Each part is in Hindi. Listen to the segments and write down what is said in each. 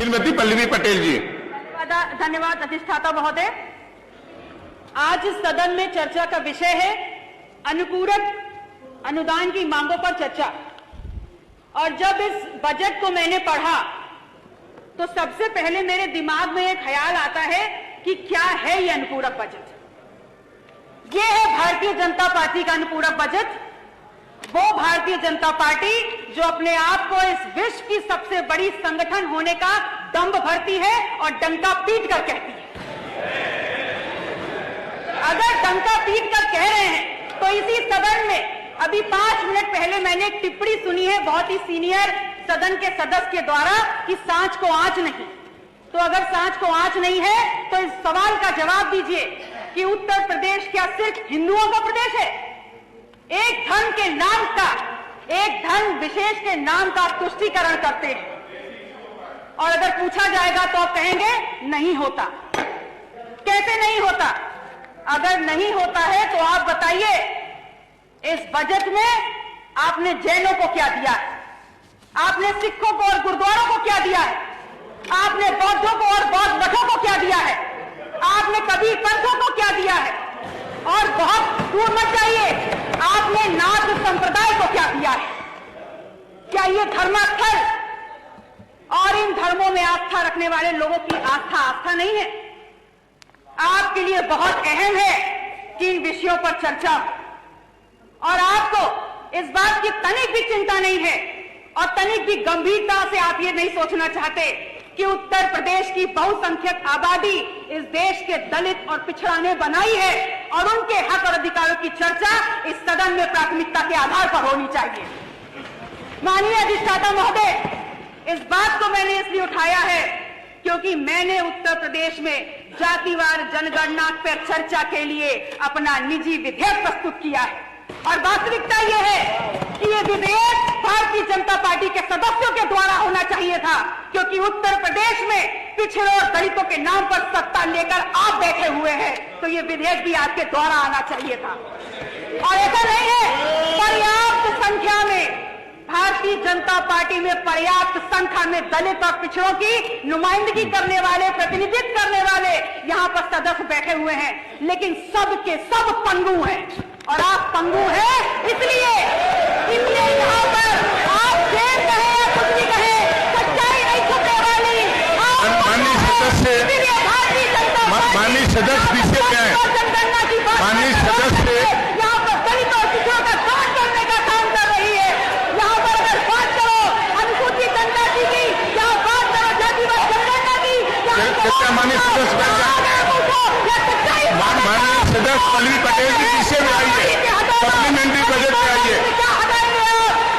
श्रीमती पल्लवी पटेल जी। धन्यवाद अधिष्ठाता महोदय। आज इस सदन में चर्चा का विषय है अनुपूरक अनुदान की मांगों पर चर्चा। और जब इस बजट को मैंने पढ़ा तो सबसे पहले मेरे दिमाग में एक ख्याल आता है कि क्या है ये अनुपूरक बजट। ये है भारतीय जनता पार्टी का अनुपूरक बजट। वो भारतीय जनता पार्टी जो अपने आप को इस विश्व की सबसे बड़ी संगठन होने का दंभ भरती है और डंका पीट कर कहती है। अगर डंका पीट कर कह रहे हैं तो इसी सदन में अभी 5 मिनट पहले मैंने एक टिप्पणी सुनी है बहुत ही सीनियर सदन के सदस्य के द्वारा कि सांच को आंच नहीं। तो अगर सांच को आंच नहीं है तो इस सवाल का जवाब दीजिए कि उत्तर प्रदेश क्या सिर्फ हिंदुओं का प्रदेश है? एक धर्म के नाम का, एक धर्म विशेष के नाम का तुष्टीकरण करते हैं और अगर पूछा जाएगा तो आप कहेंगे नहीं होता। कैसे नहीं होता? अगर नहीं होता है तो आप बताइए इस बजट में आपने जैनों को क्या दिया है? आपने सिखों को और गुरुद्वारों को क्या दिया है? आपने बौद्धों को और बौद्ध मठों को क्या दिया है? आपने कबीर पंथों को क्या दिया है? और बहुत दूर मत जाइए, आपने नाथ संप्रदाय को क्या दिया है? क्या ये धर्मास्थल और इन धर्मों में आस्था रखने वाले लोगों की आस्था नहीं है? आपके लिए बहुत अहम है कि इन विषयों पर चर्चा और आपको इस बात की तनिक भी चिंता नहीं है और तनिक भी गंभीरता से आप ये नहीं सोचना चाहते कि उत्तर प्रदेश की बहुसंख्यक आबादी इस देश के दलित और पिछड़ा ने बनाई है और उनके हक और अधिकारों की चर्चा इस सदन में प्राथमिकता के आधार पर होनी चाहिए। माननीय अधिष्ठाता महोदय, इस बात को मैंने इसलिए उठाया है क्योंकि मैंने उत्तर प्रदेश में जातिवार जनगणना पर चर्चा के लिए अपना निजी विधेयक प्रस्तुत किया है और वास्तविकता यह है कि यह विधेयक भारतीय जनता पार्टी के सदस्यों के द्वारा होना चाहिए था क्योंकि उत्तर प्रदेश में पिछड़ों और दलितों के नाम पर सत्ता लेकर आप बैठे हुए हैं तो यह विधेयक भी आपके द्वारा आना चाहिए था। और ऐसा नहीं है, पर्याप्त संख्या में भारतीय जनता पार्टी में पर्याप्त संख्या में दलित और पिछड़ों की नुमाइंदगी करने वाले, प्रतिनिधित्व करने वाले यहाँ पर सदस्य बैठे हुए हैं, लेकिन सब के सब पंगु हैं और आप पंगु हैं। इसलिए यहाँ पर आप शेर कहें या कुछ भी कहें, सच्चाई नहीं छुपने वाली। माननीय सदस्य, माननीय सदस्य पीछे क्या है? माननीय सदस्य यहाँ पर दलित और पिछड़ों का काट करने का काम कर रही है। यहाँ पर अगर बात करो अनुसूचित जनजाति की, यहाँ बात करो जातिवाद जनगणना की, माननीय सदस्य पल्लवी पटेल जी पीछे में आइए, सप्लीमेंट्री बजट में आइए।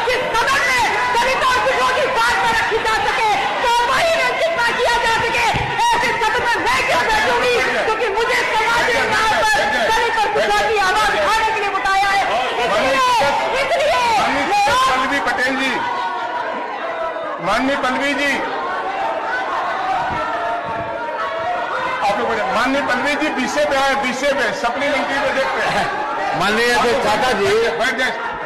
जिस सदन में दलित और पिछड़ों की बात पर रखी जा सके तो वही जितना किया जा सके ऐसे सदन में मैं क्यों बैठूंगी? क्योंकि मुझे समाज के नाम पर दलित और पिछड़ों की आवाज उठाने के लिए बताया है। इसलिए पल्लवी पटेल जी, माननीय पल्लवी जी, माननीय पल्लवी जी पीछे पे आए, पीछे पे सप्लीमेंट्री बजट पे। माननीय अधिष्ठाता जी,